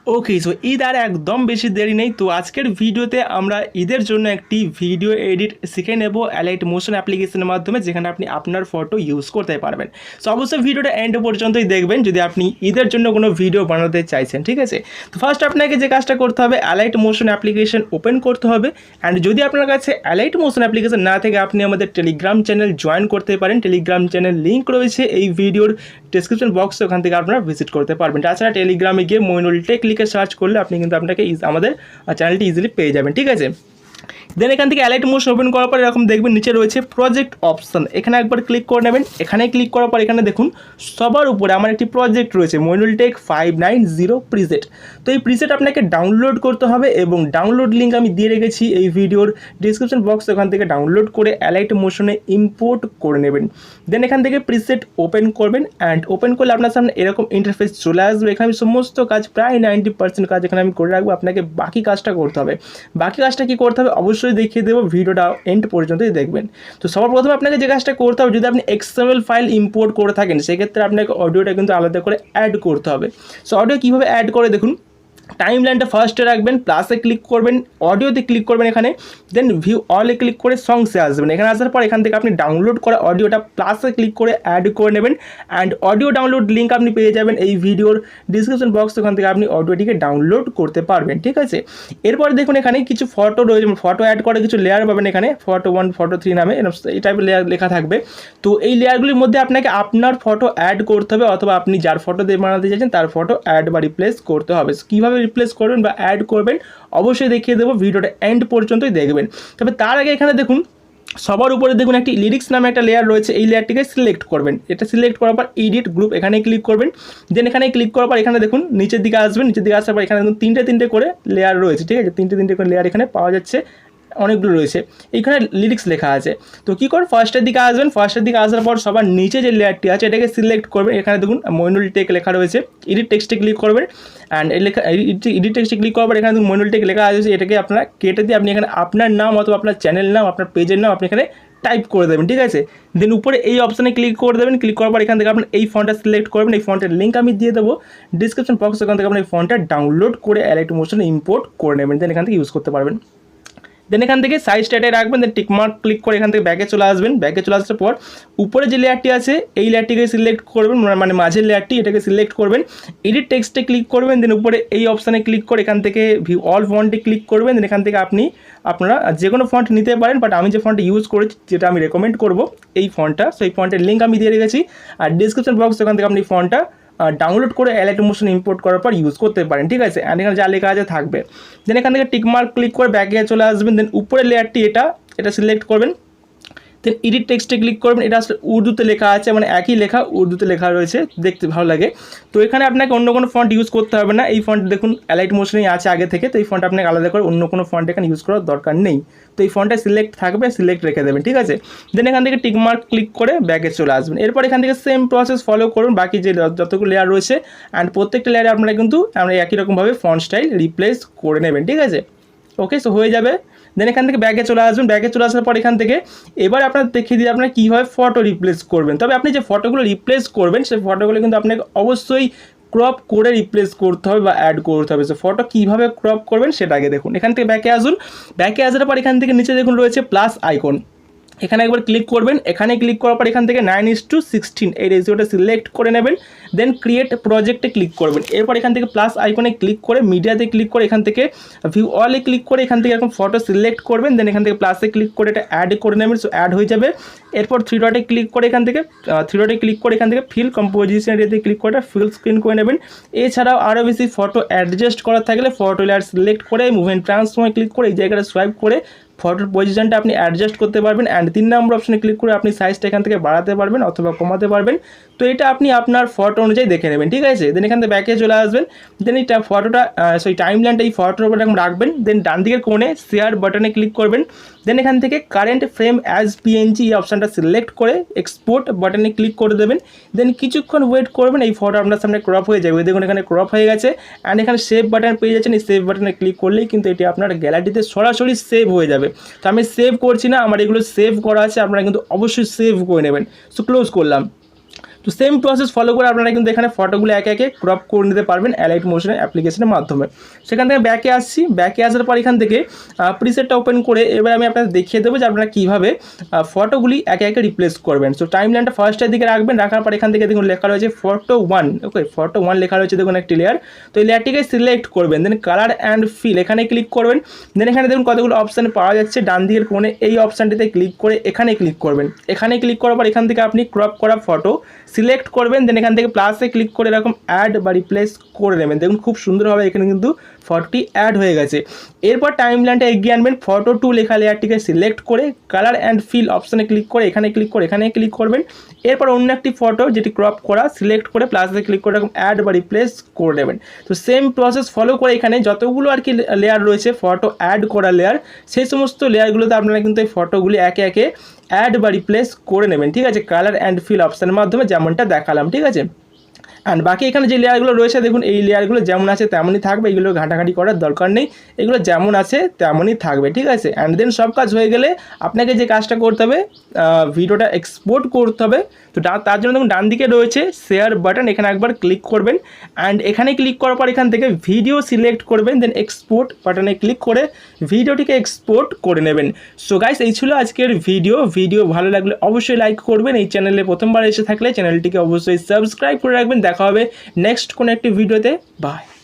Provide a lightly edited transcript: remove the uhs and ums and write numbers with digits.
ওকে, so Eid আর একদম বেশি দেরি নেই। তো আজকের ভিডিওতে আমরা ঈদের জন্য একটি ভিডিও এডিট শিখে নেব অ্যালাইট মোশন অ্যাপ্লিকেশনের মাধ্যমে, যেখানে আপনি আপনার ফটো ইউজ করতে পারবেন। সো অবশ্যই ভিডিওটা এন্ড পর্যন্তই দেখবেন যদি আপনি ঈদের জন্য কোনো ভিডিও বানাতে চাইছেন, ঠিক আছে। তো ফার্স্ট আপনাকে যে কাজটা করতে হবে, অ্যালাইট মোশন অ্যাপ্লিকেশন ওপেন করতে হবে। অ্যান্ড যদি আপনার কাছে অ্যালাইট মোশন অ্যাপ্লিকেশন না থাকে, আপনি আমাদের টেলিগ্রাম চ্যানেল জয়েন করতে পারেন। টেলিগ্রাম চ্যানেল লিঙ্ক রয়েছে এই ভিডিওর ডিসক্রিপশন বক্সে, ওখান থেকে আপনারা ভিজিট করতে পারবেন। তাছাড়া টেলিগ্রামে গিয়ে মইনুল টেক লিখে সার্চ করলে আপনি কিন্তু আপনাকে আমাদের চ্যানেলটি ইজিলি পেয়ে যাবেন, ঠিক আছে। দেন এখান থেকে অ্যালাইট মোশন ওপেন করার পর এরকম দেখবেন নিচে রয়েছে প্রজেক্ট অপশন, এখানে একবার ক্লিক করে নেবেন। এখানে ক্লিক করার পর এখানে দেখুন সবার উপরে আমার একটি প্রজেক্ট রয়েছে, মইনুল টেক 590 প্রিসেট। তো এই প্রিসেট আপনাকে ডাউনলোড করতে হবে এবং ডাউনলোড লিঙ্ক আমি দিয়ে রেখেছি এই ভিডিওর ডিসক্রিপশন বক্স, ওখান থেকে ডাউনলোড করে অ্যালাইট মোশনে ইম্পোর্ট করে নেবেন। দেন এখান থেকে প্রিসেট ওপেন করবেন। অ্যান্ড ওপেন করলে আপনার সামনে এরকম ইন্টারফেস চলে আসবে। এখানে আমি সমস্ত কাজ, প্রায় 90% কাজ এখানে আমি করে রাখবো। আপনাকে বাকি কাজটা করতে হবে। বাকি কাজটা কি করতে হবে অবশ্যই দেখিয়ে দেবো, ভিডিওটা এন্ড পর্যন্তই দেখবেন। তো সবার প্রথমে আপনাকে যে কাজটা করতে হবে, যদি আপনি XML ফাইল ইম্পোর্ট করে থাকেন, সেক্ষেত্রে আপনাকে অডিওটা কিন্তু আলাদা করে অ্যাড করতে হবে। সো অডিও কীভাবে অ্যাড করে দেখুন, টাইম লাইনটা ফার্স্টে রাখবেন, প্লাসে ক্লিক করবেন, অডিওতে ক্লিক করবেন এখানে, দেন ভিউ অলে ক্লিক করে সংসে আসবেন। এখানে আসার পর এখান থেকে আপনি ডাউনলোড করা অডিওটা প্লাসে ক্লিক করে অ্যাড করে নেবেন। অ্যান্ড অডিও ডাউনলোড লিঙ্ক আপনি পেয়ে যাবেন এই ভিডিওর ডিসক্রিপশন বক্স, ওখান থেকে আপনি অডিওটিকে ডাউনলোড করতে পারবেন, ঠিক আছে। এরপর দেখুন এখানে কিছু ফটো রয়েছে, ফটো অ্যাড করে কিছু লেয়ার পাবেন এখানে, ফটো 1 ফটো 3 নামে এই টাইপের লেয়ার লেখা থাকবে। তো এই লেয়ারগুলির মধ্যে আপনাকে আপনার ফটো অ্যাড করতে হবে, অথবা আপনি যার ফটো দিয়ে বানাতে চাইছেন তার ফটো অ্যাড বা রিপ্লেস করতে হবে। কীভাবে রিপ্লেস করবেন বা অ্যাড করবেন অবশ্যই দেখিয়ে দেবো, ভিডিওটা এন্ড পর্যন্তই দেখবেন। তবে তার আগে এখানে দেখুন সবার উপরে দেখুন একটি লিরিক্স নামে একটা লেয়ার রয়েছে, এই লেয়ারটিকে সিলেক্ট করবেন। এটা সিলেক্ট করার পর এডিট গ্রুপ এখানে ক্লিক করবেন। দেন এখানে ক্লিক করার পর এখানে দেখুন নিচের দিকে আসবেন, নিচের দিকে আসার পর এখানে দেখুন তিনটে করে লেয়ার রয়েছে, ঠিক আছে। তিনটে করে লেয়ার এখানে পাওয়া যাচ্ছে, অনেকগুলো রয়েছে। এইখানে লিরিক্স লেখা আছে। তো কী করে ফার্স্টের দিকে আসবেন, ফার্স্টের দিকে আসার পর সবার নিচে যে লেয়ারটি আছে এটাকে সিলেক্ট করবেন। এখানে দেখুন মইনুল টেক লেখা রয়েছে, এডিট টেক্সটে ক্লিক করবেন। অ্যান্ড এই লেখা এডিট টেক্সটে ক্লিক করার পর এখানে দেখুন মইনুল টেক লেখা আছে, এটাকে আপনারা কেটে দিয়ে আপনি এখানে আপনার নাম অথবা আপনার চ্যানেল নাম, আপনার পেজের নাম আপনি এখানে টাইপ করে দেবেন, ঠিক আছে। দেন উপরে এই অপশানে ক্লিক করে দেবেন। ক্লিক করার পর এখান থেকে আপনার এই ফন্টটা সিলেক্ট করবেন। এই ফন্টের লিঙ্ক আমি দিয়ে দেবো ডিসক্রিপশন বক্স, ওখান থেকে আপনি এই ফন্টটা ডাউনলোড করে অ্যালাইট মোশনে ইম্পোর্ট করে নেবেন। দেন এখান থেকে ইউজ করতে পারবেন। দেন এখান থেকে সাইজ টাইটে রাখবেন। দেন টিকমার্ক ক্লিক করে এখান থেকে ব্যাকে চলে আসবেন। ব্যাকে চলে আসার পর উপরে যে লেয়ারটি আছে এই লেয়ারটিকে সিলেক্ট করবেন, মানে মাঝের লেয়ারটি, এটাকে সিলেক্ট করবেন। এডিট টেক্সটে ক্লিক করবেন। দেন উপরে এই অপশানে ক্লিক করে এখান থেকে ভিউ অল ফন্টে ক্লিক করবেন। দেন এখান থেকে আপনারা যে কোনো ফন্ট নিতে পারেন, বাট আমি যে ফন্টটা ইউজ করেছি, যেটা আমি রেকমেন্ড করবো এই ফন্টটা, সেই ফন্টের লিঙ্ক আমি দিয়ে রেখেছি। আর ডিসক্রিপশন বক্স, ওখান থেকে আপনি ফন্টটা ডাউনলোড করে অ্যালাইট মোশন ইম্পোর্ট করার পর ইউজ করতে পারেন, ঠিক আছে। অ্যান্ড এখানে যা লেখা আছে থাকবে। দেন এখান থেকে টিকমার্ক ক্লিক করে ব্যাকে চলে আসবেন। দেন উপরের লেয়ারটি এটা সিলেক্ট করবেন। দেন এডিট টেক্সটে ক্লিক করবেন। এটা আসলে উর্দুতে লেখা আছে, মানে একই লেখা উর্দুতে লেখা রয়েছে, দেখতে ভালো লাগে। তো এখানে আপনাকে অন্য কোনো ফন্ট ইউজ করতে হবে না। এই ফন্ট দেখুন অ্যালাইট মোশনেই আছে আগে থেকে, তো এই ফন্ট আপনাকে আলাদা করে অন্য কোনো ফন্ট এখানে ইউজ করার দরকার নেই। তো এই ফন্টটা সিলেক্ট থাকবে, সিলেক্ট রেখে দেবেন, ঠিক আছে। দেন এখান থেকে টিকমার্ক ক্লিক করে ব্যাকে চলে আসবেন। এরপর এখান থেকে সেম প্রসেস ফলো করুন বাকি যে যতগুলো লেয়ার রয়েছে। অ্যান্ড প্রত্যেকটা লেয়ারে আপনারা কিন্তু একই রকমভাবে ফন্ট স্টাইল রিপ্লেস করে নেবেন, ঠিক আছে। ওকে, সো হয়ে যাবে। দেন এখান থেকে ব্যাকে চলে আসবেন। ব্যাকে চলে আসার পর এখান থেকে এবার আপনার দেখিয়ে দিয়ে আপনারা কীভাবে ফটো রিপ্লেস করবেন। তবে আপনি যে ফটোগুলো রিপ্লেস করবেন সেই ফটোগুলো কিন্তু আপনাকে অবশ্যই ক্রপ করে রিপ্লেস করতে হবে বা অ্যাড করতে হবে। সো ফটো কীভাবে ক্রপ করবেন সেটা আগে দেখুন। এখান থেকে ব্যাকে আসুন। ব্যাকে আসার পর এখান থেকে নিচে দেখুন রয়েছে প্লাস আইকন, এখানে একবার ক্লিক করবেন। এখানে ক্লিক করার পর এখান থেকে 9:16 এই রেশিওটা সিলেক্ট করে নেবেন। দেন ক্রিয়েট প্রজেক্টে ক্লিক করবেন। এরপর এখান থেকে প্লাস আইকনে ক্লিক করে মিডিয়াতে ক্লিক করে এখান থেকে ভিউ অলে ক্লিক করে এখান থেকে এরকম ফটো সিলেক্ট করবেন। দেন এখান থেকে প্লাসে ক্লিক করে এটা অ্যাড করে নেবেন। সো অ্যাড হয়ে যাবে। এরপর থ্রি ডটে ক্লিক করে এখান থেকে ফিল কম্পোজিশন এরিয়াতে ক্লিক করে ফিল স্ক্রিন করে নেবেন। এছাড়াও আরও বেশি ফটো অ্যাডজাস্ট করা থাকলে ফটো লেয়ার সিলেক্ট করে মুভমেন্ট ট্রান্সফর্মে ক্লিক করে এই জায়গাটা সোয়াইপ করে ফটোর পজিশনটা আপনি অ্যাডজাস্ট করতে পারবেন। অ্যান্ড 3 নম্বর অপশনে ক্লিক করে আপনি সাইজটা এখান থেকে বাড়াতে পারবেন অথবা কমাতে পারবেন। তো এটা আপনি আপনার ফটো অনুযায়ী দেখে নেবেন, ঠিক আছে। দেন এখান থেকে ব্যাকে চলে আসবেন, দেন এই ফটোটা টাইমলাইনটা এই ফটোর উপর এরকম রাখবেন। দেন ডান দিকের কোণে শেয়ার বাটনে ক্লিক করবেন। দেন এখান থেকে কারেন্ট ফ্রেম অ্যাজ পিএনজি এই অপশানটা সিলেক্ট করে এক্সপোর্ট বাটনে ক্লিক করে দেবেন। দেন কিছুক্ষণ ওয়েট করবেন, এই ফটো আপনার সামনে ক্রপ হয়ে যাবে। দেখুন এখানে ক্রপ হয়ে গেছে। অ্যান্ড এখানে সেভ বাটন পেয়ে যাচ্ছেন, এই সেভ বাটনে ক্লিক করলেই কিন্তু এটি আপনার গ্যালারিতে সরাসরি সেভ হয়ে যাবে। তো আমি সেভ করছি না, আমার এগুলো সেভ করা আছে, আপনারা কিন্তু অবশ্যই সেভ করে নেবেন। সো ক্লোজ করলাম। তো সেম প্রসেস ফলো করে আপনারা কিন্তু এখানে ফটোগুলো একে একে ক্রপ করে নিতে পারবেন অ্যালাইট মোশন অ্যাপ্লিকেশনের মাধ্যমে। সেখান থেকে ব্যাকে আসছি, ব্যাকে আসার পর এখান থেকে প্রিসেটটা ওপেন করে এবার আমি আপনাদের দেখিয়ে দেবো যে আপনারা কীভাবে ফটোগুলি একে একে রিপ্লেস করবেন। সো টাইমলাইনটা ফার্স্টের দিকে রাখবেন, রাখার পর এখান থেকে দেখুন লেখা রয়েছে ফটো 1, ওকে ফটো 1 লেখা রয়েছে দেখুন একটি লেয়ার। তো এই লেয়ারটিকে সিলেক্ট করবেন, দেন কালার অ্যান্ড ফিল এখানে ক্লিক করবেন। দেন এখানে দেখুন কতগুলো অপশান পাওয়া যাচ্ছে, ডান দিকের কোণে এই অপশানটিতে ক্লিক করে এখানে ক্লিক করবেন। এখানে ক্লিক করার পর এখান থেকে আপনি ক্রপ করা ফটো সিলেক্ট করবেন। দেন এখান থেকে প্লাসে ক্লিক করে এরকম অ্যাড বা রিপ্লেস করে নেবেন। দেখুন খুব সুন্দরভাবে এখানে কিন্তু ফটোটি অ্যাড হয়ে গেছে। এরপর টাইমলাইনটা এগিয়ে আনবেন, ফটো 2 লেখা লেয়ারটিকে সিলেক্ট করে কালার অ্যান্ড ফিল অপশানে ক্লিক করে এখানে ক্লিক করে এখানে ক্লিক করবেন। এরপর অন্য একটি ফটো যেটি ক্রপ করা সিলেক্ট করে প্লাসে ক্লিক করে এরকম অ্যাড বা রিপ্লেস করে নেবেন। তো সেম প্রসেস ফলো করে এখানে যতগুলো আর কি লেয়ার রয়েছে ফটো অ্যাড করা লেয়ার, সেই সমস্ত লেয়ারগুলোতে আপনারা কিন্তু এই ফটোগুলি একে একে অ্যাড বা রিপ্লেস করে নেবেন, ঠিক আছে, কালার অ্যান্ড ফিল অপশানের মাধ্যমে যেমনটা দেখালাম, ঠিক আছে। অ্যান্ড বাকি এখানে যে লেয়ারগুলো রয়েছে দেখুন এই লেয়ারগুলো যেমন আছে তেমনই থাকবে, এগুলো ঘাটাঘাটি করার দরকার নেই, এগুলো যেমন আছে তেমনই থাকবে, ঠিক আছে। অ্যান্ড দেন সব কাজ হয়ে গেলে আপনাকে যে কাজটা করতে হবে ভিডিওটা এক্সপোর্ট করতে হবে। তো তার জন্য দেখুন ডান দিকে রয়েছে শেয়ার বাটন, এখানে একবার ক্লিক করবেন। অ্যান্ড এখানে ক্লিক করার পর এখান থেকে ভিডিও সিলেক্ট করবেন, দেন এক্সপোর্ট বাটনে ক্লিক করে ভিডিওটিকে এক্সপোর্ট করে নেবেন। সো গাইস এই ছিল আজকের ভিডিও ভালো লাগলে অবশ্যই লাইক করবেন। এই চ্যানেলে প্রথমবার এসে থাকলে চ্যানেলটিকে অবশ্যই সাবস্ক্রাইব করে রাখবেন। দেখা হবে নেক্সট কোনো একটি ভিডিওতে, বাই।